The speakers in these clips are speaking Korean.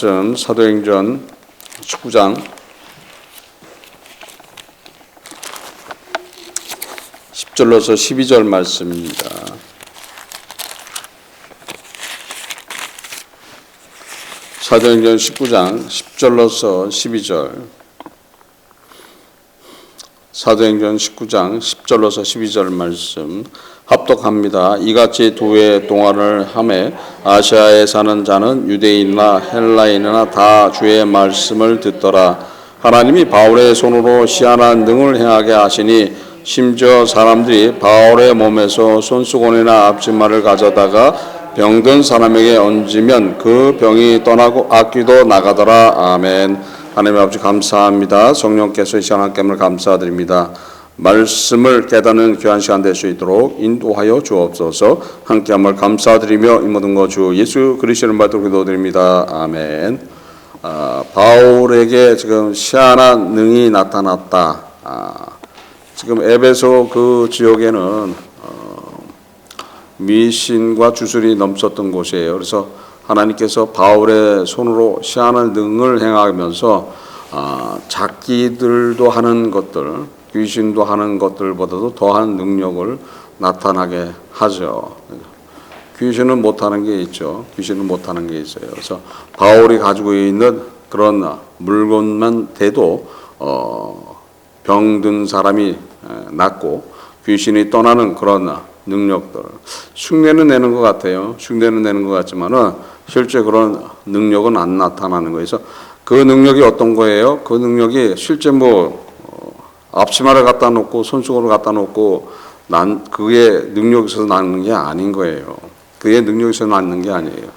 말씀 사도행전 19장 10절로서 12절 말씀입니다. 사도행전 19장 10절로서 12절. 사도행전 19장 10절로서 12절 말씀 합독합니다. 이같이 두 해 동안을 하매 아시아에 사는 자는 유대인이나 헬라인이나 다 주의 말씀을 듣더라. 하나님이 바울의 손으로 희한한 능을 행하게 하시니 심지어 사람들이 바울의 몸에서 손수건이나 앞치마를 가져다가 병든 사람에게 얹으면 그 병이 떠나고 악귀도 나가더라. 아멘. 하나님 아버지 감사합니다. 성령께서 이 시간 함께함을 감사드립니다. 말씀을 깨닫는 귀한 시간 될 수 있도록 인도하여 주옵소서. 함께함을 감사드리며 이 모든 것 주 예수 그리스도를 받들어 기도드립니다. 아멘. 바울에게 지금 희한한 능이 나타났다. 지금 에베소 그 지역에는 미신과 주술이 넘쳤던 곳이에요. 그래서 하나님께서 바울의 손으로 희한한 능을 행하면서 자기들도 하는 것들, 귀신도 하는 것들보다도 더한 능력을 나타나게 하죠. 귀신은 못하는 게 있죠. 귀신은 못하는 게 있어요. 그래서 바울이 가지고 있는 그런 물건만 돼도 병든 사람이 낫고 귀신이 떠나는 그런 능력들. 흉내는 내는 것 같아요. 흉내는 내는 것 같지만은 실제 그런 능력은 안 나타나는 거예요. 그래서 그 능력이 어떤 거예요? 그 능력이 실제 앞치마를 갖다 놓고 손수건을 갖다 놓고 그게 능력이 있어서 낳는 게 아닌 거예요. 그게 능력이 있어서 낳는 게 아니에요.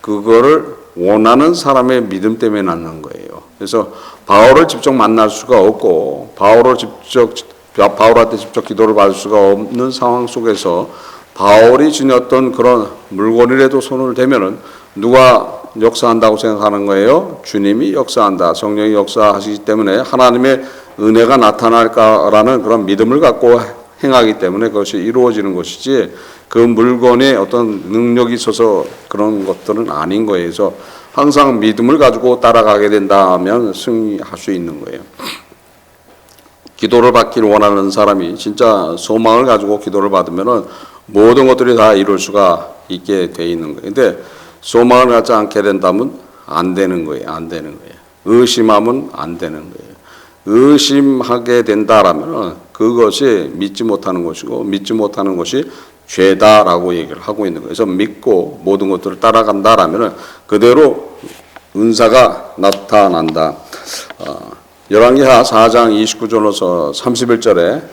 그거를 원하는 사람의 믿음 때문에 낳는 거예요. 그래서 바울을 직접 만날 수가 없고 바울한테 직접 기도를 받을 수가 없는 상황 속에서 바울이 지녔던 그런 물건이라도 손을 대면은 누가 역사한다고 생각하는 거예요? 주님이 역사한다. 성령이 역사하시기 때문에 하나님의 은혜가 나타날까라는 그런 믿음을 갖고 행하기 때문에 그것이 이루어지는 것이지 그 물건에 어떤 능력이 있어서 그런 것들은 아닌 거예요. 그래서 항상 믿음을 가지고 따라가게 된다면 승리할 수 있는 거예요. 기도를 받기를 원하는 사람이 진짜 소망을 가지고 기도를 받으면은 모든 것들이 다 이룰 수가 있게 돼 있는 거예요. 근데 소망을 갖지 않게 된다면 안 되는 거예요. 안 되는 거예요. 의심하면 안 되는 거예요. 의심하게 된다라면 그것이 믿지 못하는 것이고 믿지 못하는 것이 죄다라고 얘기를 하고 있는 거예요. 그래서 믿고 모든 것들을 따라간다라면 그대로 은사가 나타난다. 열왕기하 4장 29절로서 31절에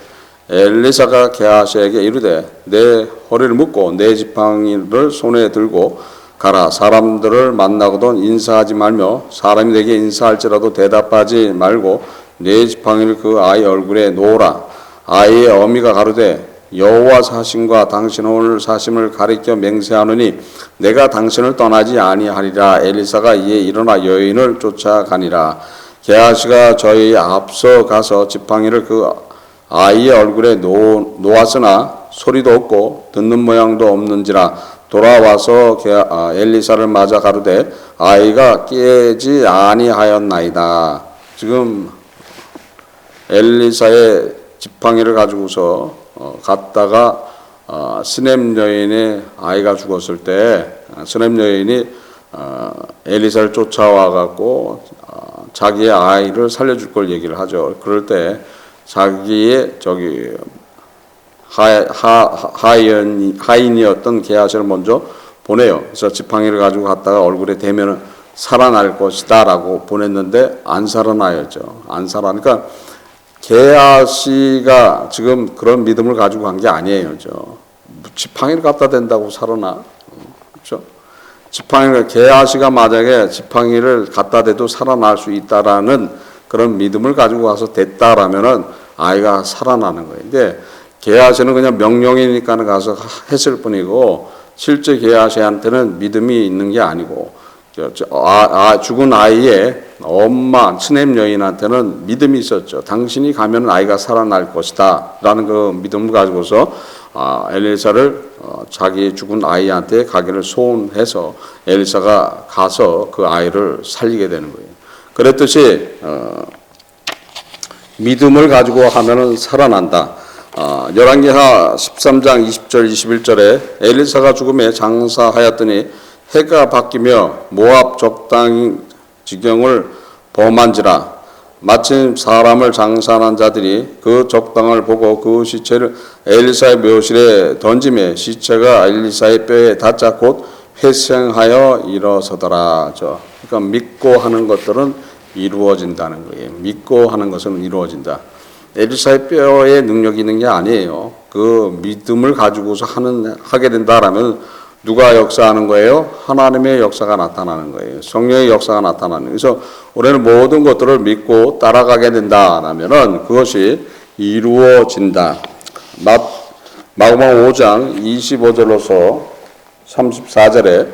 엘리사가 게하시에게 이르되 내 허리를 묶고 내 지팡이를 손에 들고 가라. 사람들을 만나거든 인사하지 말며 사람이 내게 인사할지라도 대답하지 말고 내 지팡이를 그 아이 얼굴에 놓으라. 아이의 어미가 가로되 여호와 사심과 당신의 오늘 사심을 가리켜 맹세하노니 내가 당신을 떠나지 아니하리라. 엘리사가 이에 일어나 여인을 쫓아가니라. 게하시가 저희 앞서 가서 지팡이를 그 아이의 얼굴에 놓았으나 소리도 없고 듣는 모양도 없는지라. 돌아와서 엘리사를 맞아 가로되 아이가 깨지 아니하였나이다. 지금 엘리사의 지팡이를 가지고서 갔다가 스냅 여인의 아이가 죽었을 때 스냅 여인이 엘리사를 쫓아와 갖고 자기의 아이를 살려줄 걸 얘기를 하죠. 그럴 때 자기의 하인이었던 게하시를 먼저 보내요. 그래서 지팡이를 가지고 갔다가 얼굴에 대면은 살아날 것이다라고 보냈는데 안 살아나였죠. 안 살아나니까 게하시가 지금 그런 믿음을 가지고 간 게 아니에요. 지팡이를 갖다 댄다고 살아나? 그렇죠? 게하시가 만약에 지팡이를 갖다 대도 살아날 수 있다라는 그런 믿음을 가지고 가서 됐다라면은 아이가 살아나는 거예요. 근데 게하시는 그냥 명령이니까 가서 했을 뿐이고 실제 게하시한테는 믿음이 있는 게 아니고 죽은 아이의 엄마 스냅 여인한테는 믿음이 있었죠. 당신이 가면 아이가 살아날 것이다 라는 그 믿음을 가지고서 엘리사를 자기 죽은 아이한테 가기를 소원해서 엘리사가 가서 그 아이를 살리게 되는 거예요. 그랬듯이 믿음을 가지고 하면은 살아난다. 열왕기하 13장 20절 21절에 엘리사가 죽음에 장사하였더니 해가 바뀌며 모압 적당 지경을 범한지라. 마침 사람을 장사하는 자들이 그 적당을 보고 그 시체를 엘리사의 묘실에 던지매 시체가 엘리사의 뼈에 닿자 곧 회생하여 일어서더라. 그러니까 믿고 하는 것들은 이루어진다는 거예요. 믿고 하는 것은 이루어진다. 엘리사의 뼈에 능력이 있는 게 아니에요. 그 믿음을 가지고서 하게 된다라면 누가 역사하는 거예요? 하나님의 역사가 나타나는 거예요. 성령의 역사가 나타나는 거예요. 그래서 우리는 모든 것들을 믿고 따라가게 된다라면은 그것이 이루어진다. 마가복음 5장 25절로서 34절에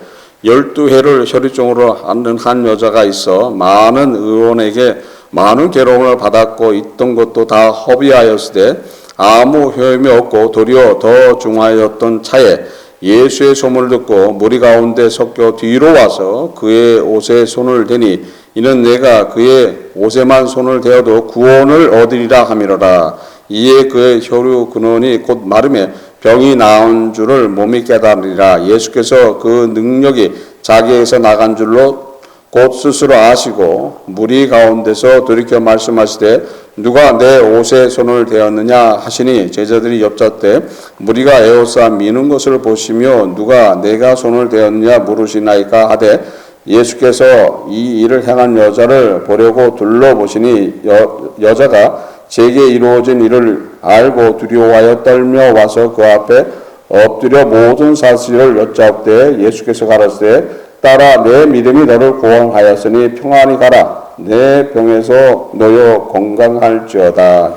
12해를 혈류증으로 앓는 한 여자가 있어 많은 의원에게 많은 괴로움을 받았고 있던 것도 다 허비하였으되 아무 효험이 없고 도리어 더 중하였던 차에 예수의 소문을 듣고 무리 가운데 섞여 뒤로 와서 그의 옷에 손을 대니 이는 내가 그의 옷에만 손을 대어도 구원을 얻으리라 함이로라. 이에 그의 혈류 근원이 곧 마름에 병이 나은 줄을 몸이 깨달으리라. 예수께서 그 능력이 자기에게서 나간 줄로 곧 스스로 아시고 무리 가운데서 돌이켜 말씀하시되 누가 내 옷에 손을 대었느냐 하시니 제자들이 엽잡되 무리가 에워싸 미는 것을 보시며 누가 내가 손을 대었느냐 물으시나이까 하되 예수께서 이 일을 행한 여자를 보려고 둘러보시니 여자가 제게 이루어진 일을 알고 두려워하여 떨며 와서 그 앞에 엎드려 모든 사실을 여쭙되 예수께서 가라사대 따라 내 믿음이 너를 구원하였으니 평안히 가라. 내 병에서 놓여 건강할지어다.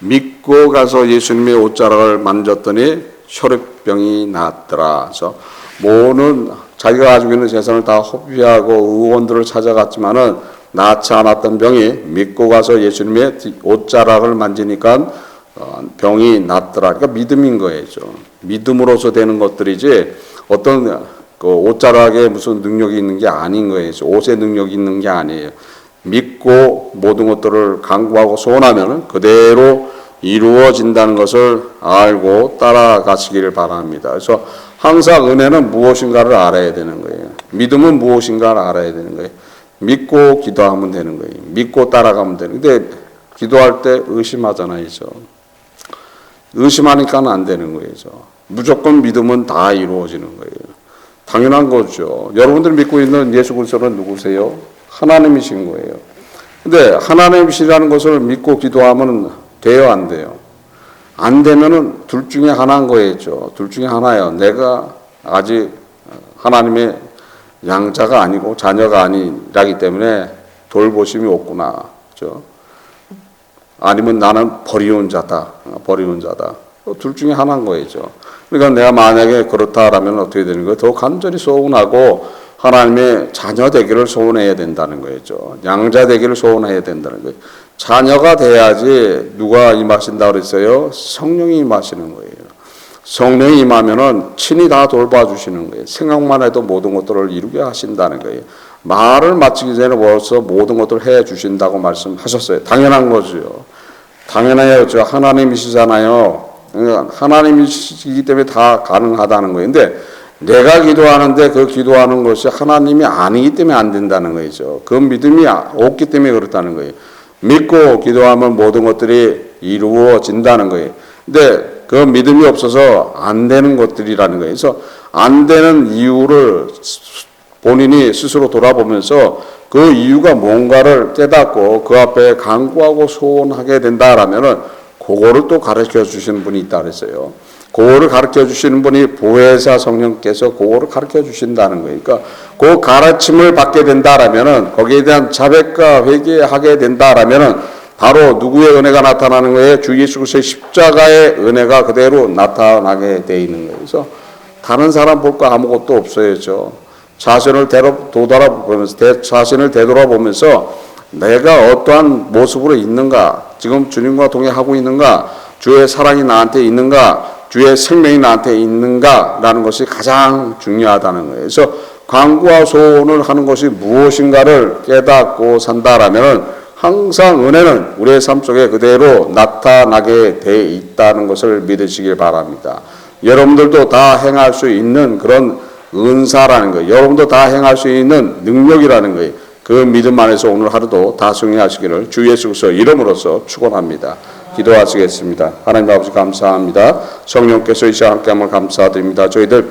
믿고 가서 예수님의 옷자락을 만졌더니 혈액병이 나았더라. 모든 자기가 가지고 있는 재산을 다 허비하고 의원들을 찾아갔지만은 낫지 않았던 병이 믿고 가서 예수님의 옷자락을 만지니까 병이 낫더라. 그러니까 믿음인 거예요. 믿음으로서 되는 것들이지 어떤 그 옷자락에 무슨 능력이 있는 게 아닌 거예요. 옷에 능력이 있는 게 아니에요. 믿고 모든 것들을 간구하고 소원하면 그대로 이루어진다는 것을 알고 따라가시기를 바랍니다. 그래서 항상 은혜는 무엇인가를 알아야 되는 거예요. 믿음은 무엇인가를 알아야 되는 거예요. 믿고 기도하면 되는 거예요. 믿고 따라가면 되는 거예요. 근데 기도할 때 의심하잖아요. 의심하니까는 안 되는 거예요. 무조건 믿음은 다 이루어지는 거예요. 당연한 거죠. 여러분들 믿고 있는 예수 그리스도는 누구세요? 하나님이신 거예요. 근데 하나님이시라는 것을 믿고 기도하면 돼요, 안 돼요? 안 되면은 둘 중에 하나인 거예요. 둘 중에 하나예요. 내가 아직 하나님의 양자가 아니고 자녀가 아니라기 때문에 돌보심이 없구나. 그렇죠? 아니면 나는 버리운 자다. 둘 중에 하나인 거예요. 그러니까 내가 만약에 그렇다라면 어떻게 되는 거예요? 더 간절히 소원하고 하나님의 자녀 되기를 소원해야 된다는 거죠. 양자 되기를 소원해야 된다는 거예요. 자녀가 돼야지 누가 임하신다고 그랬어요? 성령이 임하시는 거예요. 성령이 임하면은 친히 다 돌봐주시는 거예요. 생각만 해도 모든 것들을 이루게 하신다는 거예요. 말을 마치기 전에 벌써 모든 것들을 해 주신다고 말씀하셨어요. 당연한 거죠. 당연해요. 하나님이시잖아요. 그러니까 하나님이시기 때문에 다 가능하다는 거예요. 근데 내가 기도하는데 그 기도하는 것이 하나님이 아니기 때문에 안 된다는 거죠. 그 믿음이 없기 때문에 그렇다는 거예요. 믿고 기도하면 모든 것들이 이루어진다는 거예요. 근데 그 믿음이 없어서 안 되는 것들이라는 거예요. 그래서 안 되는 이유를 본인이 스스로 돌아보면서 그 이유가 뭔가를 깨닫고 그 앞에 간구하고 소원하게 된다라면은 그거를 또 가르쳐 주시는 분이 있다 그랬어요. 그거를 가르쳐 주시는 분이 보혜사 성령께서 그거를 가르쳐 주신다는 거예요. 그러니까 그 가르침을 받게 된다라면은 거기에 대한 자백과 회개하게 된다라면은 바로 누구의 은혜가 나타나는 거예요? 주 예수 그리스도의 십자가의 은혜가 그대로 나타나게 돼 있는 거예요. 그래서 다른 사람 볼 거 아무것도 없어요. 자신을 되돌아보면서 내가 어떠한 모습으로 있는가, 지금 주님과 동행하고 있는가, 주의 사랑이 나한테 있는가, 주의 생명이 나한테 있는가라는 것이 가장 중요하다는 거예요. 그래서 간구와 소원을 하는 것이 무엇인가를 깨닫고 산다라면 항상 은혜는 우리의 삶 속에 그대로 나타나게 돼 있다는 것을 믿으시길 바랍니다. 여러분들도 다 행할 수 있는 그런 은사라는 거예요. 여러분도 다 행할 수 있는 능력이라는 거예요. 그 믿음 안에서 오늘 하루도 다 승리하시기를 주 예수 그리스도 이름으로써 축원합니다. 기도하시겠습니다. 하나님 아버지 감사합니다. 성령께서 이 시간 함께함을 감사드립니다. 저희들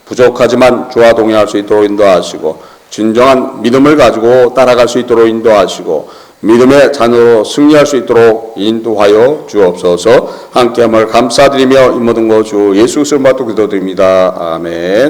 부족하지만 주와 동행할 수 있도록 인도하시고 진정한 믿음을 가지고 따라갈 수 있도록 인도하시고 믿음의 자녀로 승리할 수 있도록 인도하여 주옵소서. 함께함을 감사드리며 이 모든 것 주 예수 그리스도의 이름으로 기도드립니다. 아멘.